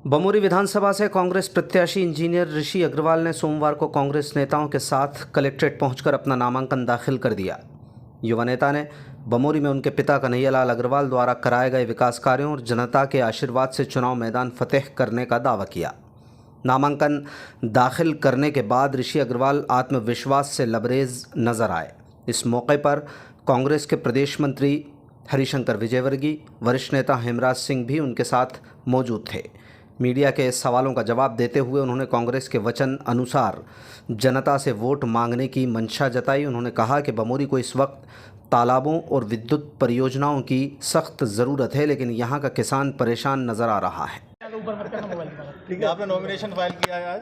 बमोरी विधानसभा से कांग्रेस प्रत्याशी इंजीनियर ऋषि अग्रवाल ने सोमवार को कांग्रेस नेताओं के साथ कलेक्ट्रेट पहुंचकर अपना नामांकन दाखिल कर दिया। युवा नेता ने बमोरी में उनके पिता कन्हैयालाल अग्रवाल द्वारा कराए गए विकास कार्यों और जनता के आशीर्वाद से चुनाव मैदान फतेह करने का दावा किया। नामांकन दाखिल करने के बाद ऋषि अग्रवाल आत्मविश्वास से लबरेज नजर आए। इस मौके पर कांग्रेस के प्रदेश मंत्री हरिशंकर विजयवर्गीय, वरिष्ठ नेता हेमराज सिंह भी उनके साथ मौजूद थे। मीडिया के सवालों का जवाब देते हुए उन्होंने कांग्रेस के वचन अनुसार जनता से वोट मांगने की मंशा जताई। उन्होंने कहा कि बमोरी को इस वक्त तालाबों और विद्युत परियोजनाओं की सख्त ज़रूरत है, लेकिन यहाँ का किसान परेशान नज़र आ रहा है। ठीक है, आपने नॉमिनेशन फाइल किया है आज,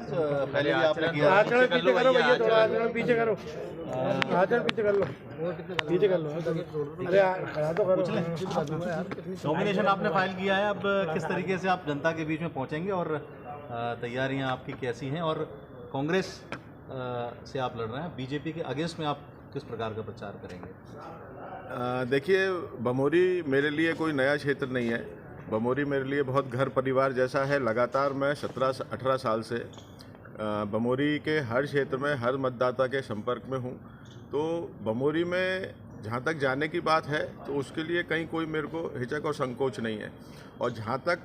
पहले भी आपने किया है। पीछे करो भैया, थोड़ा पीछे करो, पीछे कर लो, पीछे कर लो। अरे खड़ा तो करो। नॉमिनेशन आपने फाइल किया है, अब किस तरीके से आप जनता के बीच में पहुंचेंगे और तैयारियां आपकी कैसी हैं, और कांग्रेस से आप लड़ रहे हैं, बीजेपी के अगेंस्ट में आप किस प्रकार का प्रचार करेंगे? देखिए, बमोरी मेरे लिए कोई नया क्षेत्र नहीं है। बमोरी मेरे लिए बहुत घर परिवार जैसा है। लगातार मैं 17-18 साल से बमोरी के हर क्षेत्र में हर मतदाता के संपर्क में हूँ। तो बमोरी में जहाँ तक जाने की बात है तो उसके लिए कहीं कोई मेरे को हिचक और संकोच नहीं है। और जहाँ तक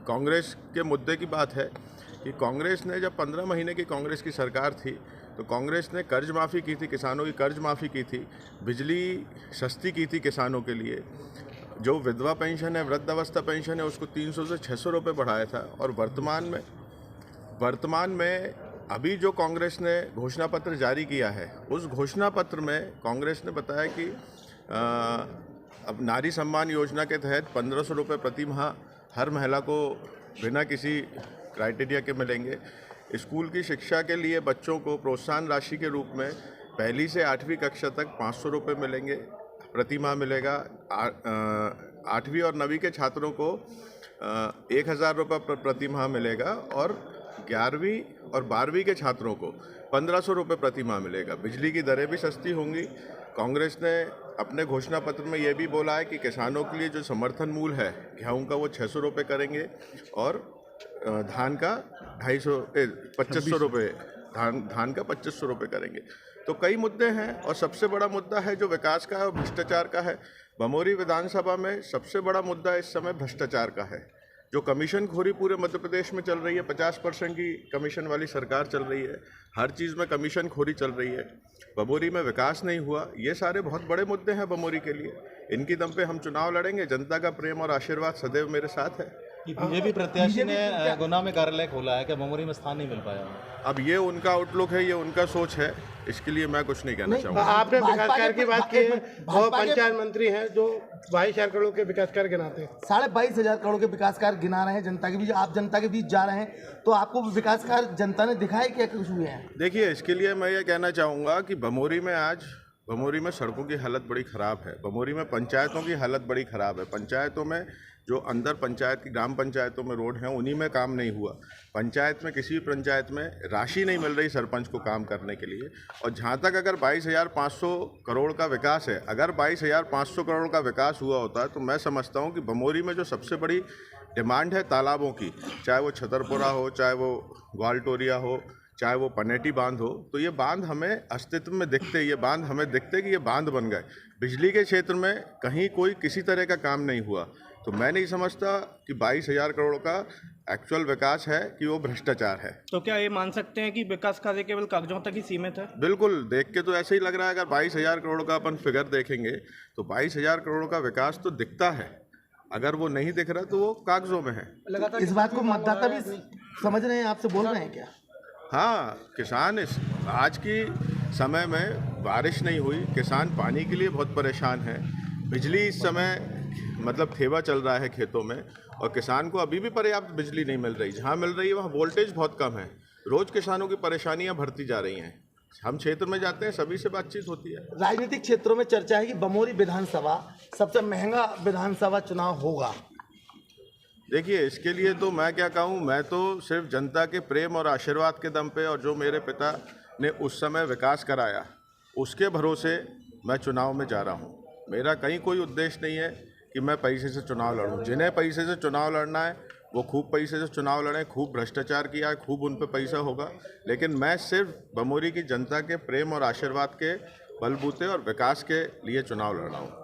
कांग्रेस के मुद्दे की बात है कि कांग्रेस ने जब 15 महीने की कांग्रेस की सरकार थी तो कांग्रेस ने कर्ज माफ़ी की थी, किसानों की कर्ज माफ़ी की थी, बिजली सस्ती की थी किसानों के लिए, जो विधवा पेंशन है, वृद्धावस्था पेंशन है, उसको 300 से 600 रुपये बढ़ाया था। और वर्तमान में अभी जो कांग्रेस ने घोषणा पत्र जारी किया है, उस घोषणा पत्र में कांग्रेस ने बताया कि अब नारी सम्मान योजना के तहत 1500 रुपये प्रति माह हर महिला को बिना किसी क्राइटेरिया के मिलेंगे। स्कूल की शिक्षा के लिए बच्चों को प्रोत्साहन राशि के रूप में 1ली से 8वीं कक्षा तक 500 रुपये मिलेंगे, प्रति माह मिलेगा। 8वीं और 9वीं के छात्रों को 1000 रुपये प्रति माह मिलेगा, और 11वीं और 12वीं के छात्रों को 1500 रुपये प्रति माह मिलेगा। बिजली की दरें भी सस्ती होंगी। कांग्रेस ने अपने घोषणा पत्र में ये भी बोला है कि किसानों के लिए जो समर्थन मूल्य है गेहूं का वो 600 रुपये करेंगे, और धान का 2500 रुपये, धान का 2500 रुपये करेंगे। तो कई मुद्दे हैं, और सबसे बड़ा मुद्दा है जो विकास का है और भ्रष्टाचार का है। बमोरी विधानसभा में सबसे बड़ा मुद्दा इस समय भ्रष्टाचार का है। जो कमीशन खोरी पूरे मध्य प्रदेश में चल रही है, 50% की कमीशन वाली सरकार चल रही है, हर चीज़ में कमीशन खोरी चल रही है, बमोरी में विकास नहीं हुआ। ये सारे बहुत बड़े मुद्दे हैं बमोरी के लिए। इनकी दम पे हम चुनाव लड़ेंगे। जनता का प्रेम और आशीर्वाद सदैव मेरे साथ है। बीजेपी प्रत्याशी ने गुना में कार्यालय खोला है, क्या बमोरी में स्थान नहीं मिल पाया? अब ये उनका आउटलुक है, ये उनका सोच है, इसके लिए मैं कुछ नहीं कहना चाहूँगा। आपने विकास कार्य की बात की है, वो पंचायत मंत्री हैं जो 22,000 करोड़ के विकास कार्य गिनाते हैं। 22,500 करोड़ के विकास कार्य गिना रहे हैं जनता के बीच। आप जनता के बीच जा रहे हैं, तो आपको विकास कार्य जनता ने दिखाए क्या कुछ हुए हैं? देखिए, इसके लिए मैं ये कहना चाहूँगा कि बमोरी में सड़कों की हालत बड़ी ख़राब है। बमोरी में पंचायतों की हालत बड़ी ख़राब है। पंचायतों में जो अंदर पंचायत की ग्राम पंचायतों में रोड हैं, उन्हीं में काम नहीं हुआ। पंचायत में किसी भी पंचायत में राशि नहीं मिल रही सरपंच को काम करने के लिए। और जहाँ तक अगर 22,500 करोड़ का विकास है, अगर 22,500 करोड़ का विकास हुआ होता है तो मैं समझता हूँ कि बमोरी में जो सबसे बड़ी डिमांड है तालाबों की, चाहे वो छतरपुरा हो, चाहे वो ग्वालटोरिया हो, चाहे वो पनेटी बांध हो, तो ये बांध हमें अस्तित्व में दिखते, ये बांध हमें दिखते कि ये बांध बन गए। बिजली के क्षेत्र में कहीं कोई किसी तरह का काम नहीं हुआ। तो मैं नहीं समझता कि 22,000 करोड़ का एक्चुअल विकास है कि वो भ्रष्टाचार है। तो क्या ये मान सकते हैं कि विकास कार्य केवल कागजों तक ही सीमित है? बिल्कुल, देख के तो ऐसे ही लग रहा है। अगर 22,000 करोड़ का अपन फिगर देखेंगे तो 22,000 करोड़ का विकास तो दिखता है, अगर वो नहीं दिख रहा तो वो कागजों में है। इस बात को मतदाता भी समझ रहे हैं, आपसे बोल रहे हैं क्या? हाँ, किसान आज की समय में बारिश नहीं हुई, किसान पानी के लिए बहुत परेशान है। बिजली इस समय मतलब थेवा चल रहा है खेतों में, और किसान को अभी भी पर्याप्त बिजली नहीं मिल रही। जहाँ मिल रही है वहाँ वोल्टेज बहुत कम है। रोज़ किसानों की परेशानियाँ बढ़ती जा रही हैं। हम क्षेत्र में जाते हैं, सभी से बातचीत होती है। राजनीतिक क्षेत्रों में चर्चा है कि बमोरी विधानसभा सबसे महंगा विधानसभा चुनाव होगा। देखिए, इसके लिए तो मैं क्या कहूँ, मैं तो सिर्फ जनता के प्रेम और आशीर्वाद के दम पे, और जो मेरे पिता ने उस समय विकास कराया उसके भरोसे मैं चुनाव में जा रहा हूँ। मेरा कहीं कोई उद्देश्य नहीं है कि मैं पैसे से चुनाव लड़ूं। जिन्हें पैसे से चुनाव लड़ना है वो खूब पैसे से चुनाव लड़े, खूब भ्रष्टाचार किया है, खूब उन पे पैसा होगा, लेकिन मैं सिर्फ बमोरी की जनता के प्रेम और आशीर्वाद के बलबूते और विकास के लिए चुनाव लड़ रहा हूँ।